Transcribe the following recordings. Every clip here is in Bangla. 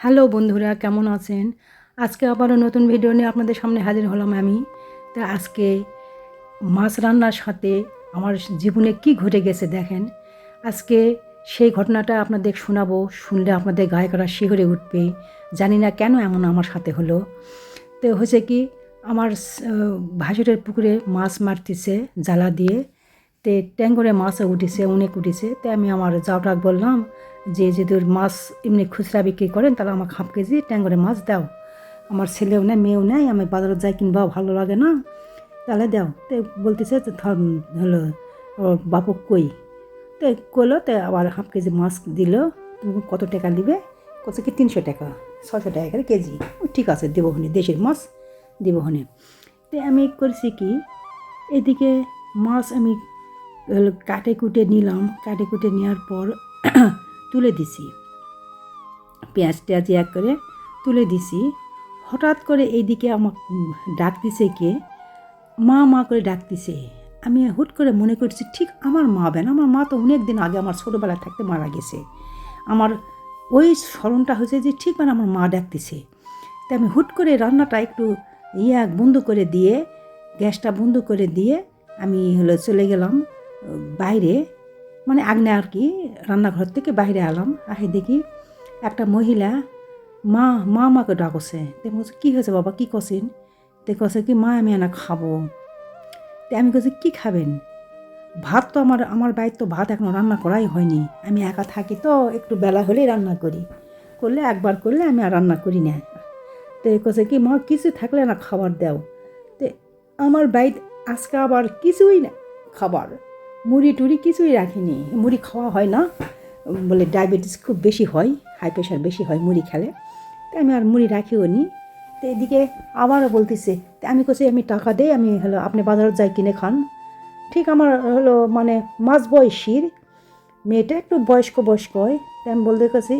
হ্যালো বন্ধুরা, কেমন আছেন? আজকে আবারও নতুন ভিডিও নিয়ে আপনাদের সামনে হাজির হলাম আমি। তা আজকে মাছ রান্নার সাথে আমার জীবনে কি ঘটে গেছে দেখেন। আজকে সেই ঘটনাটা আপনাদের শোনাবো, শুনলে আপনাদের গায়ে কাটা শিহরে উঠবে। জানি না কেন এমন আমার সাথে হলো। তো হয়েছে কি, আমার ভাসুরের পুকুরে মাছ মারতেছে জালা দিয়ে। তে ট্যাঙ্গরে মাছও উঠেছে, অনেক উঠেছে। তো আমি আমার জাউটাক বললাম যে যদি ওর মাছ এমনি খুচরা বিক্রি করেন তাহলে আমাকে হাফ কেজি ট্যাঙ্গরে মাছ দাও। আমার ছেলেও নেই, মেয়েও নেই, আমি বাজারে যাই কিনবাও ভালো লাগে না, তাহলে দাও। তো বলতেছে তো হলো ওর বাপু কই। তো কইলো, তো আবার হাফ কেজি মাছ দিল। তুমি কত টাকা নিবে? কত কি 300 টাকা, 600 টাকা করে কেজি। ও ঠিক আছে, দেবো হনে, দেশের মাছ দেবো হনে। তো আমি করছি কি, এদিকে মাছ আমি কাটে কুটে নিলাম। কাটে কুটে নেওয়ার পর তুলে দিছি, পেঁয়াজ টেয়াজ এক করে তুলে দিছি। হঠাৎ করে এইদিকে আমার ডাক দিছে কে, মা মা করে ডাক দিছে। আমি হুট করে মনে করছি ঠিক আমার মা বেন। আমার মা তো অনেক দিন আগে আমার ছোটোবেলায় থাকতে মারা গেছে। আমার ওই স্মরণটা হয়েছে যে ঠিক মানে আমার মা ডাকতেছে। তো আমি হুট করে রান্নাটা একটু বন্ধ করে দিয়ে, গ্যাসটা বন্ধ করে দিয়ে আমি চলে গেলাম বাইরে, মানে আগ্নে আর কি, রান্নাঘর থেকে বাইরে এলাম। আহে দেখি একটা মহিলা মা মা মাকে ডাকছে। তো বলছে কী হয়েছে বাবা, কী কছেন? তো কছে কি, মা আমি এনা খাবো। তো আমি কছি কী খাবেন? ভাত তো আমার আমার বাড়ির তো ভাত এখনও রান্না করাই হয়নি। আমি একা থাকি তো, একটু বেলা হলেই রান্না করি, করলে একবার করলে আমি আর রান্না করি না। তো কছে কি, মা কিছু থাকলে না খাবার দাও। তো আমার বাড়িতে আজকে আবার কিছুই না খাবার, মুড়ি টুড়ি কিছুই রাখিনি। মুড়ি খাওয়া হয় না, বলে ডায়াবেটিস খুব বেশি হয়, হাই প্রেশার বেশি হয় মুড়ি খেলে। তো আমি আর মুড়ি রাখিও নি। তো এদিকে আবারও বলতেছে। তো আমি কছি আমি টাকা দেই, আমি আপনি বাজারে যাই কিনে খান। ঠিক আমার মানে মাঝ বয়সীর মেয়েটা, একটু বয়স্ক হয়। তো আমি বলতে গেছি,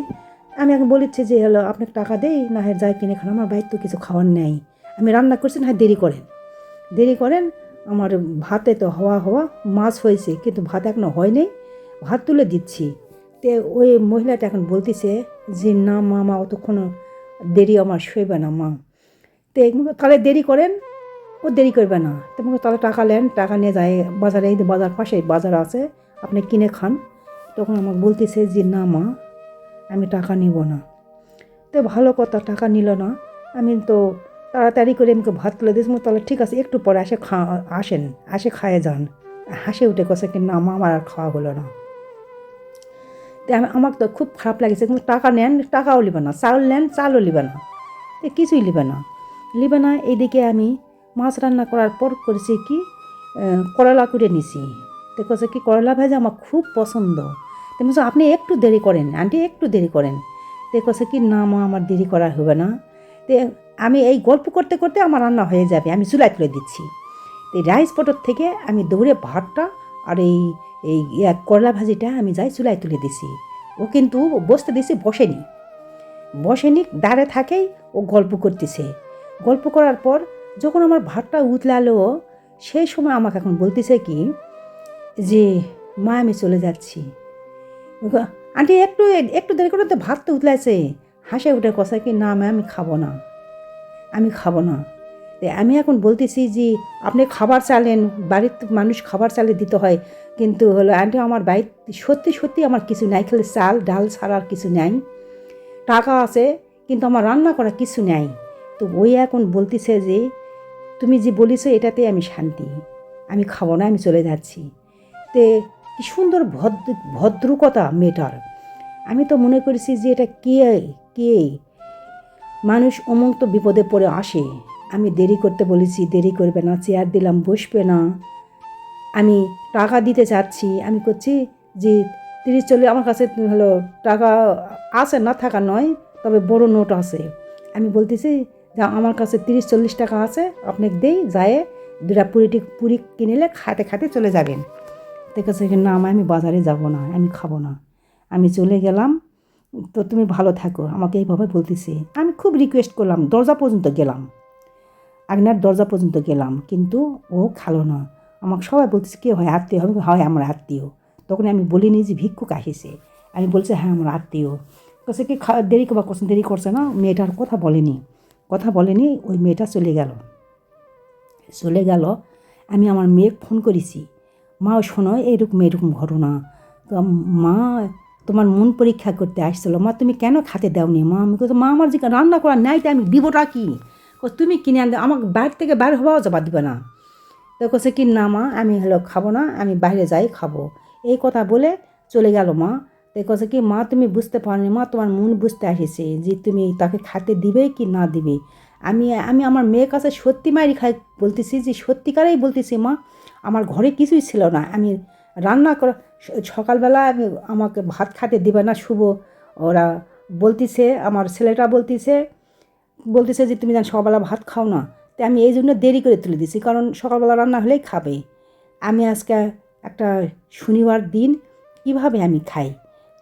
আমি এখন বলেছি যে আপনাকে টাকা দেই, না হয় যাই কিনে খান, আমার বাড়িতে তো কিছু খাওয়ার নেই। আমি রান্না করছি, না হয় দেরি করেন, দেরি করেন। আমার ভাতে তো হওয়া মাছ হয়েছে, কিন্তু ভাত এখনও হয়নি, ভাত তুলে দিচ্ছি। তো ওই মহিলাটা এখন বলতেছে যে না মা অতক্ষণ দেরি আমার শুইবে না মা। তো তাহলে দেরি করেন, ও দেরি করবে না। তো তাহলে টাকা নেন, টাকা নিয়ে যায় বাজারে, এই বাজার পাশে বাজার আছে, আপনি কিনে খান। তখন আমাকে বলতেছে যে না মা, আমি টাকা নিব না। তো ভালো কথা, টাকা নিল না। আমি তো তাড়াতাড়ি করে আমাকে ভাত তুলে দিয়েছি। তাহলে ঠিক আছে, একটু পরে আসেন, খায়ে যান। হাসে উঠে কষে কি না মা, আমার আর খাওয়া হলো না। তো আমার তো খুব খারাপ লাগেছে। কিন্তু টাকা নেন, টাকাও লিবে না, চাউল নেন, চালও লিবে না, কিছুই লিবে না। এইদিকে আমি মাছ রান্না করার পর করেছি কি, করলা করে নিছি। তো কছে কি, করলা ভাজা আমার খুব পছন্দ। তো বলছে আপনি একটু দেরি করেন আন্টি, একটু দেরি করেন। তো কছে কি না মা, আমার দেরি করা হবে না। তো আমি এই গল্প করতে করতে আমার রান্না হয়ে যাবে, আমি চুলায় তুলে দিচ্ছি। তো এই রাইস পটর থেকে আমি দৌড়ে ভাতটা আর এই এই করলা ভাজিটা আমি যাই চুলায় তুলে দিছি। ও কিন্তু বসতে দিছি, বসেনি, দাঁড়ে থাকেই ও গল্প করতেছে। গল্প করার পর যখন আমার ভাতটা উতলালো, সেই সময় আমাকে এখন বলতেছে কি যে মা আমি চলে যাচ্ছি। আন্টি একটু একটু দেরি করে, তো ভাত তো উতলাইছে। হাসে উঠে কথা কি না মা, আমি খাবো না, আমি খাবো না। আমি এখন বলতেছি যে আপনি খাবার চালেন, বাড়ির মানুষ খাবার চালে দিতে হয়, কিন্তু আন্টি আমার বাড়িতে সত্যি সত্যি আমার কিছু নাই, খালি চাল ডাল ছাড়া আর কিছু নাই। টাকা আছে কিন্তু আমার রান্না করা কিছু নেই। তো ওই এখন বলতেছে যে তুমি যে বলিস এটাতে আমি শান্তি, আমি খাবো না, আমি চলে যাচ্ছি। তে কি সুন্দর ভদ্রকতা মেয়েটার। আমি তো মনে করেছি যে এটা কে মানুষ অমুক তো বিপদে পড়ে আসে। আমি দেরি করতে বলেছি, দেরি করবে না, চেয়ার দিলাম বসবে না, আমি টাকা দিতে চাচ্ছি। আমি করছি যে 30-40 আমার কাছে টাকা আছে, না থাকা নয়, তবে বড় নোট আছে। আমি বলতেছি যে আমার কাছে 30-40 টাকা আছে, আপনাকে দেই, যায় দুটা পুরি কিনলে খাতে খাতে চলে যাবেন। দেখেছে না আমি বাজারে যাব না, আমি খাবো না, আমি চলে গেলাম, তো তুমি ভালো থাকো, আমাকে এইভাবে বলতেছে। আমি খুব রিকোয়েস্ট করলাম, দরজা পর্যন্ত গেলাম, আগ্নার দরজা পর্যন্ত গেলাম, কিন্তু ও খালো না। আমাকে সবাই বলতেছে কে হয়, আত্মীয় হবে? হয় আমার আত্মীয়। তখন আমি বলিনি যে ভিক্ষুক আসিছে, আমি বলছি হ্যাঁ আমার আত্মীয়। কাছে কি দেরি করছে না, মেয়েটার কথা বলেনি ওই মেয়েটা চলে গেল। আমি আমার মেয়েকে ফোন করেছি, মা শোনো এরকম ঘটনা, তো মা তোমার মন পরীক্ষা করতে আসছিলো, মা তুমি কেন খাতে দাওনি? মা আমি মা আমার যে রান্না করার নাই, তো আমি দিবোটা কি? তুমি কিনে আনতে আমাকে বাইরে থেকে বাইরে হওয়াও যাবা দিবে না। তো কছে কি না মা আমি খাবো না, আমি বাইরে যাই খাবো, এই কথা বলে চলে গেল মা। তো কছে কি মা তুমি বুঝতে পারনি, মা তোমার মন বুঝতে আসেছে যে তুমি তাকে খাতে দিবে কি না দিবে। আমি আমি আমার মেয়ের কাছে সত্যি মারি বলতেছি, যে সত্যিকারেই বলতেছি মা, আমার ঘরে কিছুই ছিল না, আমি রান্না করা সকালবেলা আমাকে ভাত খাতে দিবে না শুভ, ওরা বলতেছে, আমার ছেলেটা বলতেছে যে তুমি সকালবেলা ভাত খাও না। তো আমি এই জন্য দেরি করে তুলে দিছি, কারণ সকালবেলা রান্না হলেই খাবে। আমি আজকে একটা শনিবার দিন কিভাবে আমি খাই,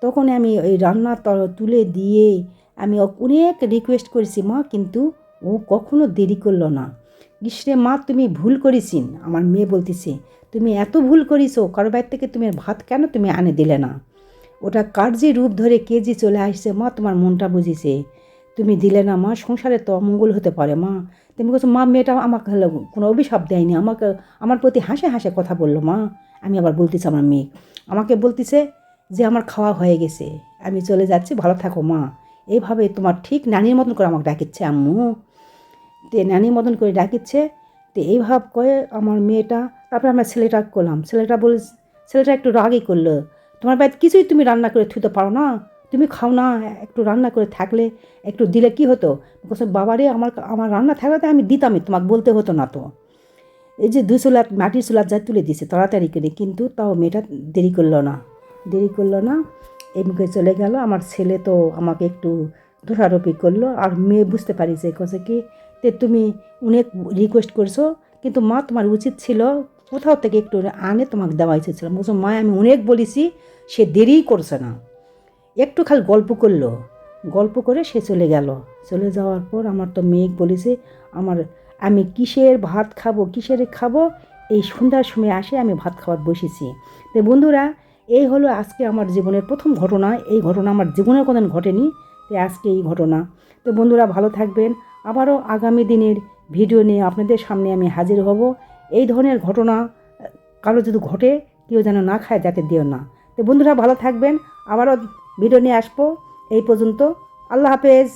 তখন আমি ওই রান্না তুলে দিয়ে আমি অনেক রিকোয়েস্ট করেছি মা, কিন্তু ও কখনো দেরি করলো না। গ্রীষ্মে মা তুমি ভুল করেছিন, আমার মেয়ে বলতেছে তুমি এত ভুল করেছো, কারো বাইর থেকে তুমি ভাত কেন তুমি আনে দিলে না? ওটা কার যে রূপ ধরে কেজি চলে আসছে মা, তোমার মনটা বুঝিছে, তুমি দিলে না মা, সংসারে তো অমঙ্গল হতে পারে মা। তুমি বলছো মা মেয়েটা আমাকে কোনো অভিশাপ দেয়নি, আমার প্রতি হাসে কথা বললো মা। আমি আবার বলতেছি আমার মেয়ে আমাকে বলতেছে যে আমার খাওয়া হয়ে গেছে, আমি চলে যাচ্ছি, ভালো থাকো মা। এইভাবে তোমার ঠিক নানির মতন করে আমাকে ডাকিচ্ছে আম্মু, তে নানির মতন করে ডাকিচ্ছে। তো এইভাব করে আমার মেয়েটা, তারপরে আমার ছেলেটা করলাম, ছেলেটা একটু রাগই করলো, তোমার বাড়িতে কিছুই তুমি রান্না করে থুতে পারো না, তুমি খাও না, একটু রান্না করে থাকলে একটু দিলে কি হতো? বলছে বাবারে আমার রান্না থাকলে তো আমি দিতামই, তোমাকে বলতে হতো না তো। এই যে 2 চুলাত মাটির চুলাত যা তুলে দিছে তাড়াতাড়ি করে, কিন্তু তাও মেয়েটা দেরি করলো না এমনি চলে গেল। আমার ছেলে তো আমাকে একটু দোষারোপি করলো, আর মেয়ে বুঝতে পারিছে, কছে কি তে তুমি অনেক রিকোয়েস্ট করছো, কিন্তু মা তোমার উচিত ছিল কোথাও থেকে একটু আনে তোমাকে দেওয়া উচিত ছিল। বলছো মা আমি অনেক বলেছি, সে দেরিই করছে না, একটু খালি গল্প করে সে চলে যাওয়ার পর আমার তো মেয়ে বলেছে আমি কিসের খাবো, এই সন্ধ্যার সময় আসে আমি ভাত খাওয়ার বসেছি। তো বন্ধুরা, এই হলো আজকে আমার জীবনের প্রথম ঘটনা, এই ঘটনা আমার জীবনের কোনো ঘটেনি, তো আজকে এই ঘটনা। তো বন্ধুরা ভালো থাকবেন, আবারও আগামী দিনের ভিডিও নিয়ে আপনাদের সামনে আমি হাজির হব। এই ধরনের ঘটনা কারো যদি ঘটে কেউ যেন না খায়, যাতে দিও না। তো বন্ধুরা ভালো থাকবেন, আবারও ভিডিও নিয়ে আসবো। এই পর্যন্ত, আল্লাহ হাফেজ।